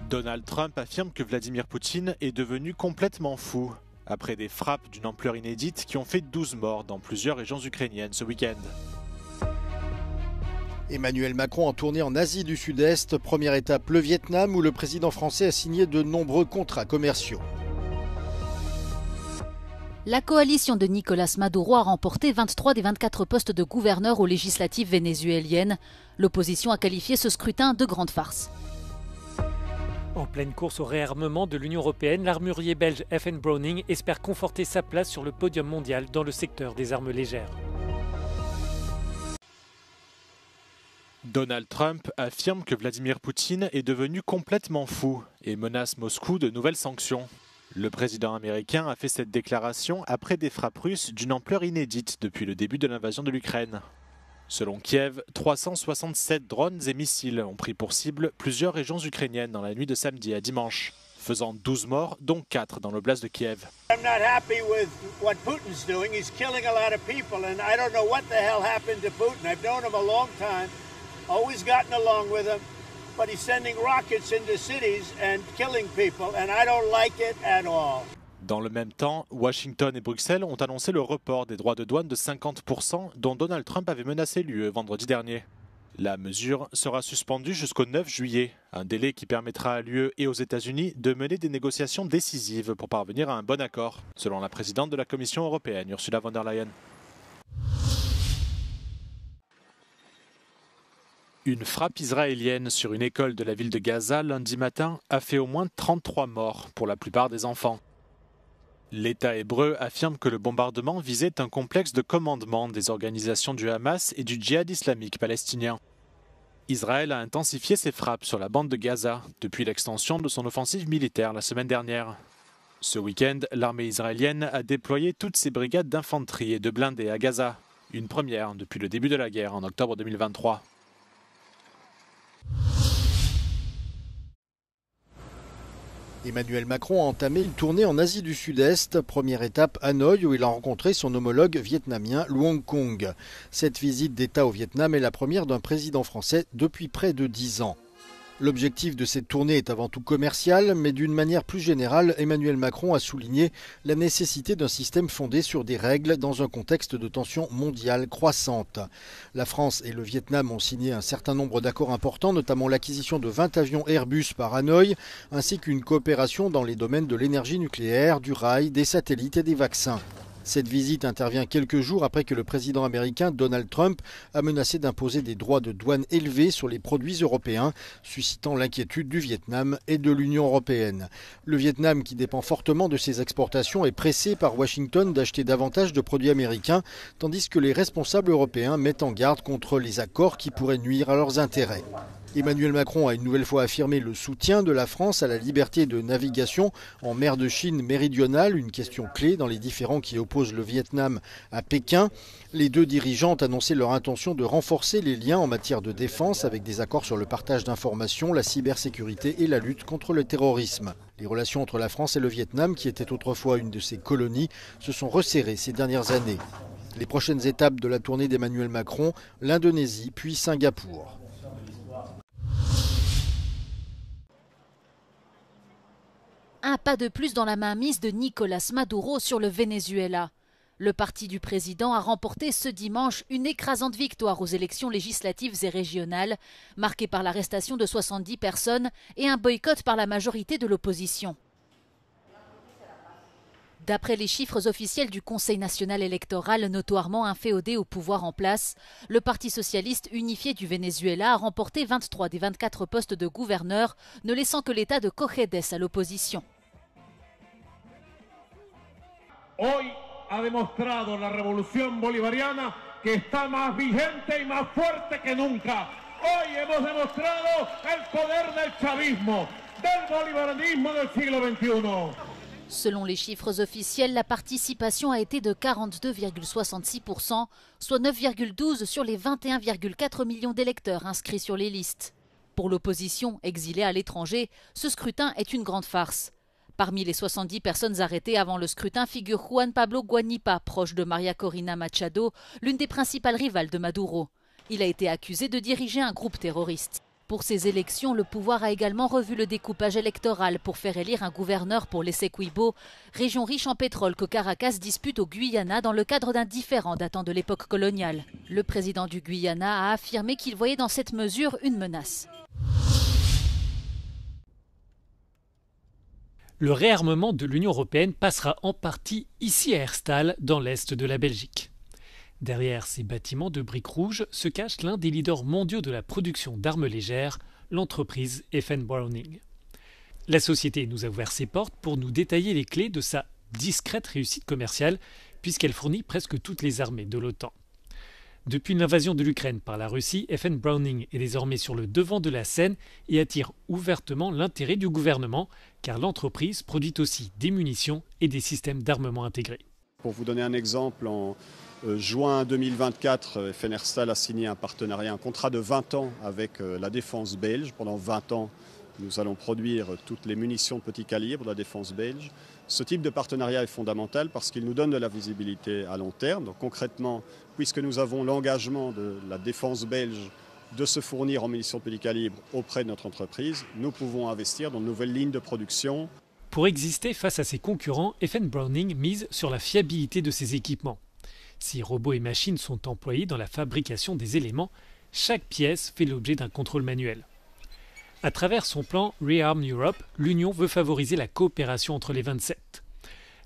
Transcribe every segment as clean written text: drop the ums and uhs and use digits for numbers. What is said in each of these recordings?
Donald Trump affirme que Vladimir Poutine est devenu complètement fou, après des frappes d'une ampleur inédite qui ont fait 12 morts dans plusieurs régions ukrainiennes ce week-end. Emmanuel Macron en tournée en Asie du Sud-Est, première étape le Vietnam où le président français a signé de nombreux contrats commerciaux. La coalition de Nicolás Maduro a remporté 23 des 24 postes de gouverneur aux législatives vénézuéliennes. L'opposition a qualifié ce scrutin de grande farce. En pleine course au réarmement de l'Union européenne, l'armurier belge F.N. Browning espère conforter sa place sur le podium mondial dans le secteur des armes légères. Donald Trump affirme que Vladimir Poutine est devenu complètement fou et menace Moscou de nouvelles sanctions. Le président américain a fait cette déclaration après des frappes russes d'une ampleur inédite depuis le début de l'invasion de l'Ukraine. Selon Kiev, 367 drones et missiles ont pris pour cible plusieurs régions ukrainiennes dans la nuit de samedi à dimanche, faisant 12 morts, dont 4 dans l'oblast de Kiev. I'm not happy with what Putin's doing. He's killing a lot of people, and I don't know what the hell happened to Putin. I've known him a long time, always gotten along with him, but he's sending rockets into cities and killing people, and I don't like it at all. Dans le même temps, Washington et Bruxelles ont annoncé le report des droits de douane de 50% dont Donald Trump avait menacé l'UE vendredi dernier. La mesure sera suspendue jusqu'au 9 juillet, un délai qui permettra à l'UE et aux États-Unis de mener des négociations décisives pour parvenir à un bon accord, selon la présidente de la Commission européenne, Ursula von der Leyen. Une frappe israélienne sur une école de la ville de Gaza lundi matin a fait au moins 33 morts, pour la plupart des enfants. L'État hébreu affirme que le bombardement visait un complexe de commandement des organisations du Hamas et du djihad islamique palestinien. Israël a intensifié ses frappes sur la bande de Gaza depuis l'extension de son offensive militaire la semaine dernière. Ce week-end, l'armée israélienne a déployé toutes ses brigades d'infanterie et de blindés à Gaza, une première depuis le début de la guerre en octobre 2023. Emmanuel Macron a entamé une tournée en Asie du Sud-Est, première étape Hanoï où il a rencontré son homologue vietnamien Luong Kong. Cette visite d'État au Vietnam est la première d'un président français depuis près de 10 ans. L'objectif de cette tournée est avant tout commercial, mais d'une manière plus générale, Emmanuel Macron a souligné la nécessité d'un système fondé sur des règles dans un contexte de tensions mondiales croissantes. La France et le Vietnam ont signé un certain nombre d'accords importants, notamment l'acquisition de 20 avions Airbus par Hanoï, ainsi qu'une coopération dans les domaines de l'énergie nucléaire, du rail, des satellites et des vaccins. Cette visite intervient quelques jours après que le président américain Donald Trump a menacé d'imposer des droits de douane élevés sur les produits européens, suscitant l'inquiétude du Vietnam et de l'Union européenne. Le Vietnam, qui dépend fortement de ses exportations, est pressé par Washington d'acheter davantage de produits américains, tandis que les responsables européens mettent en garde contre les accords qui pourraient nuire à leurs intérêts. Emmanuel Macron a une nouvelle fois affirmé le soutien de la France à la liberté de navigation en mer de Chine méridionale, une question clé dans les différends qui opposent le Vietnam à Pékin. Les deux dirigeants ont annoncé leur intention de renforcer les liens en matière de défense avec des accords sur le partage d'informations, la cybersécurité et la lutte contre le terrorisme. Les relations entre la France et le Vietnam, qui était autrefois une de ses colonies, se sont resserrées ces dernières années. Les prochaines étapes de la tournée d'Emmanuel Macron, l'Indonésie puis Singapour. Un pas de plus dans la mainmise de Nicolás Maduro sur le Venezuela. Le parti du président a remporté ce dimanche une écrasante victoire aux élections législatives et régionales, marquée par l'arrestation de 70 personnes et un boycott par la majorité de l'opposition. D'après les chiffres officiels du Conseil national électoral, notoirement inféodé au pouvoir en place, le Parti socialiste unifié du Venezuela a remporté 23 des 24 postes de gouverneur, ne laissant que l'État de Cojedes à l'opposition. Hoy ha demostrado la revolución bolivariana que está más vigente y más fuerte que nunca. Hoy hemos demostrado el poder del chavismo, del bolivarianismo del siglo XXI. Selon les chiffres officiels, la participation a été de 42,66%, soit 9,12 sur les 21,4 millions d'électeurs inscrits sur les listes. Pour l'opposition, exilée à l'étranger, ce scrutin est une grande farce. Parmi les 70 personnes arrêtées avant le scrutin figure Juan Pablo Guanipa, proche de Maria Corina Machado, l'une des principales rivales de Maduro. Il a été accusé de diriger un groupe terroriste. Pour ces élections, le pouvoir a également revu le découpage électoral pour faire élire un gouverneur pour l'Essequibo, région riche en pétrole que Caracas dispute au Guyana dans le cadre d'un différend datant de l'époque coloniale. Le président du Guyana a affirmé qu'il voyait dans cette mesure une menace. Le réarmement de l'Union européenne passera en partie ici à Herstal, dans l'est de la Belgique. Derrière ces bâtiments de briques rouges se cache l'un des leaders mondiaux de la production d'armes légères, l'entreprise FN Browning. La société nous a ouvert ses portes pour nous détailler les clés de sa discrète réussite commerciale, puisqu'elle fournit presque toutes les armées de l'OTAN. Depuis l'invasion de l'Ukraine par la Russie, FN Browning est désormais sur le devant de la scène et attire ouvertement l'intérêt du gouvernement, car l'entreprise produit aussi des munitions et des systèmes d'armement intégrés. Pour vous donner un exemple, en juin 2024, FN Herstal a signé un partenariat, un contrat de 20 ans avec la défense belge. Pendant 20 ans, nous allons produire toutes les munitions de petit calibre de la défense belge. Ce type de partenariat est fondamental parce qu'il nous donne de la visibilité à long terme. Donc concrètement, puisque nous avons l'engagement de la défense belge de se fournir en munitions de petit calibre auprès de notre entreprise, nous pouvons investir dans de nouvelles lignes de production. Pour exister face à ses concurrents, FN Browning mise sur la fiabilité de ses équipements. Si robots et machines sont employés dans la fabrication des éléments, chaque pièce fait l'objet d'un contrôle manuel. À travers son plan Rearm Europe, l'Union veut favoriser la coopération entre les 27.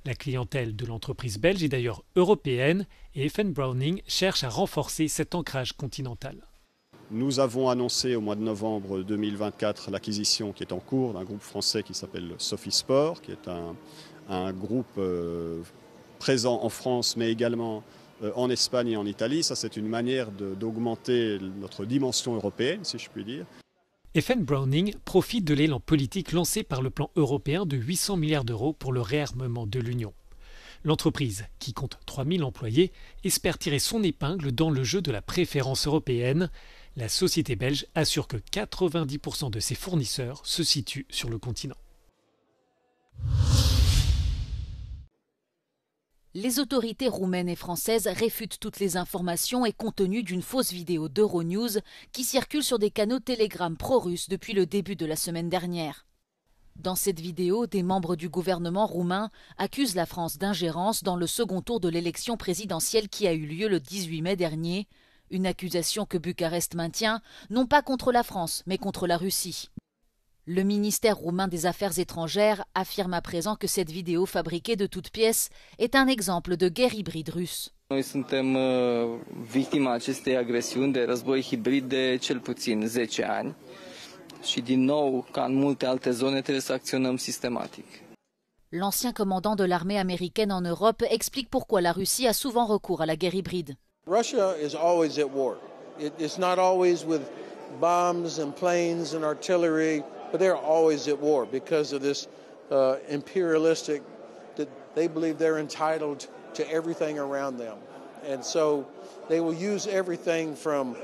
La clientèle de l'entreprise belge est d'ailleurs européenne et FN Browning cherche à renforcer cet ancrage continental. Nous avons annoncé au mois de novembre 2024 l'acquisition qui est en cours d'un groupe français qui s'appelle Sophie Sport, qui est un groupe présent en France mais également en Espagne et en Italie. Ça, c'est une manière d'augmenter notre dimension européenne, si je puis dire. FN Browning profite de l'élan politique lancé par le plan européen de 800 milliards d'euros pour le réarmement de l'Union. L'entreprise, qui compte 3000 employés, espère tirer son épingle dans le jeu de la préférence européenne. La société belge assure que 90% de ses fournisseurs se situent sur le continent. Les autorités roumaines et françaises réfutent toutes les informations et contenus d'une fausse vidéo d'Euronews qui circule sur des canaux Telegram pro-russes depuis le début de la semaine dernière. Dans cette vidéo, des membres du gouvernement roumain accusent la France d'ingérence dans le second tour de l'élection présidentielle qui a eu lieu le 18 mai dernier, une accusation que Bucarest maintient, non pas contre la France, mais contre la Russie. Le ministère roumain des Affaires étrangères affirme à présent que cette vidéo fabriquée de toutes pièces est un exemple de guerre hybride russe. Noi suntem victima acestei agresiuni de război hibrid de cel puțin 10 ani și din nou, ca în multe alte zone, trebuie să acționăm sistematic. L'ancien commandant de l'armée américaine en Europe explique pourquoi la Russie a souvent recours à la guerre hybride. Russia is always at war. It's not always with bombs and planes and artillery, but they're always at war because of this imperialistic, that they believe they're entitled to everything around them. And so they will use everything from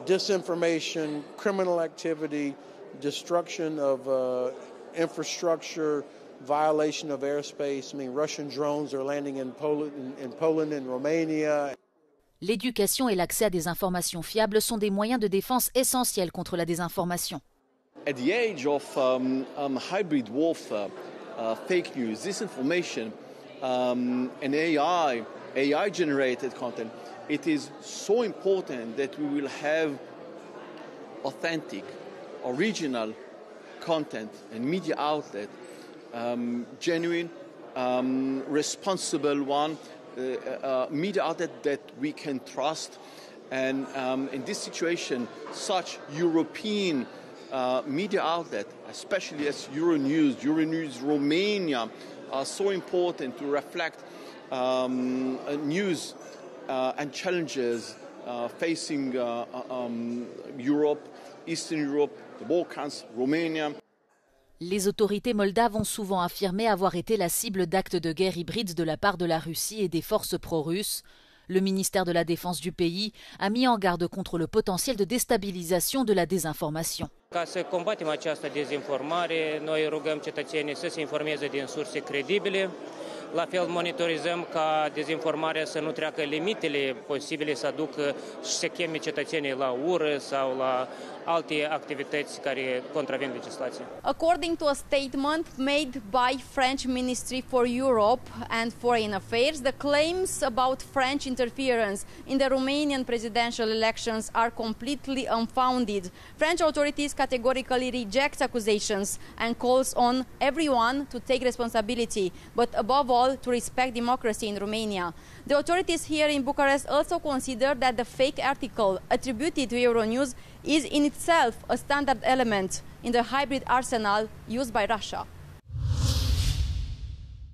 disinformation, criminal activity, destruction of infrastructure, violation of airspace. I mean, Russian drones are landing in Poland and Romania. L'éducation et l'accès à des informations fiables sont des moyens de défense essentiels contre la désinformation. At the age of hybrid warfare, fake news, disinformation, and AI-generated content, it is so important that we will have authentic, original content and media outlet, genuine, responsible one, media outlet that we can trust. And in this situation, such European media outlet, especially as Euronews Romania, are so important to reflect news and challenges facing Europe, Eastern Europe, the Balkans, Romania. Les autorités moldaves ont souvent affirmé avoir été la cible d'actes de guerre hybride de la part de la Russie et des forces pro-russes. Le ministère de la Défense du pays a mis en garde contre le potentiel de déstabilisation de la désinformation. Ca să combatem această dezinformare, noi rugăm cetățenii să se informeze din surse credibile, La fel monitorizăm ca dezinformarea să nu treacă limitele posibile să aducă și să cheme cetățenii la ură sau la alte activități care contravin legislației. According to a statement made by French Ministry for Europe and Foreign Affairs, the claims about French interference in the Romanian presidential elections are completely unfounded. French authorities categorically reject accusations and calls on everyone to take responsibility, but above all to respect democracy in Romania. The authorities here in Bucharest also consider that the fake article attributed to Euronews is in itself a standard element in the hybrid arsenal used by Russia.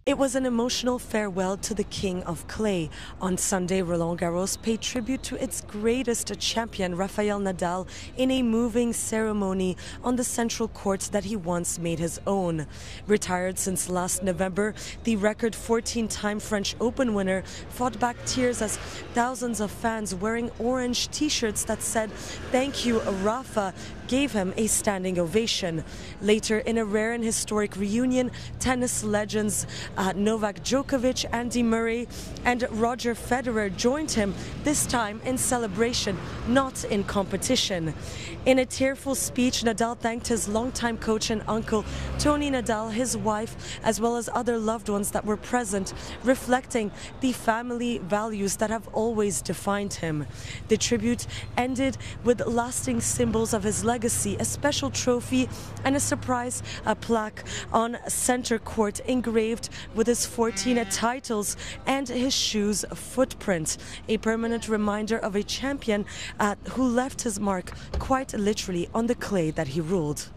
It was an emotional farewell to the king of clay. On Sunday, Roland Garros paid tribute to its greatest champion, Rafael Nadal, in a moving ceremony on the central court that he once made his own. Retired since last November, the record 14-time French Open winner fought back tears as thousands of fans wearing orange t-shirts that said, "Thank you, Rafa," gave him a standing ovation. Later, in a rare and historic reunion, tennis legends Novak Djokovic, Andy Murray and Roger Federer joined him, this time in celebration, not in competition. In a tearful speech, Nadal thanked his longtime coach and uncle, Tony Nadal, his wife, as well as other loved ones that were present, reflecting the family values that have always defined him. The tribute ended with lasting symbols of his legacy, a special trophy and a surprise plaque on center court engraved with his 14 titles and his shoes footprint, a permanent reminder of a champion who left his mark quite literally on the clay that he ruled.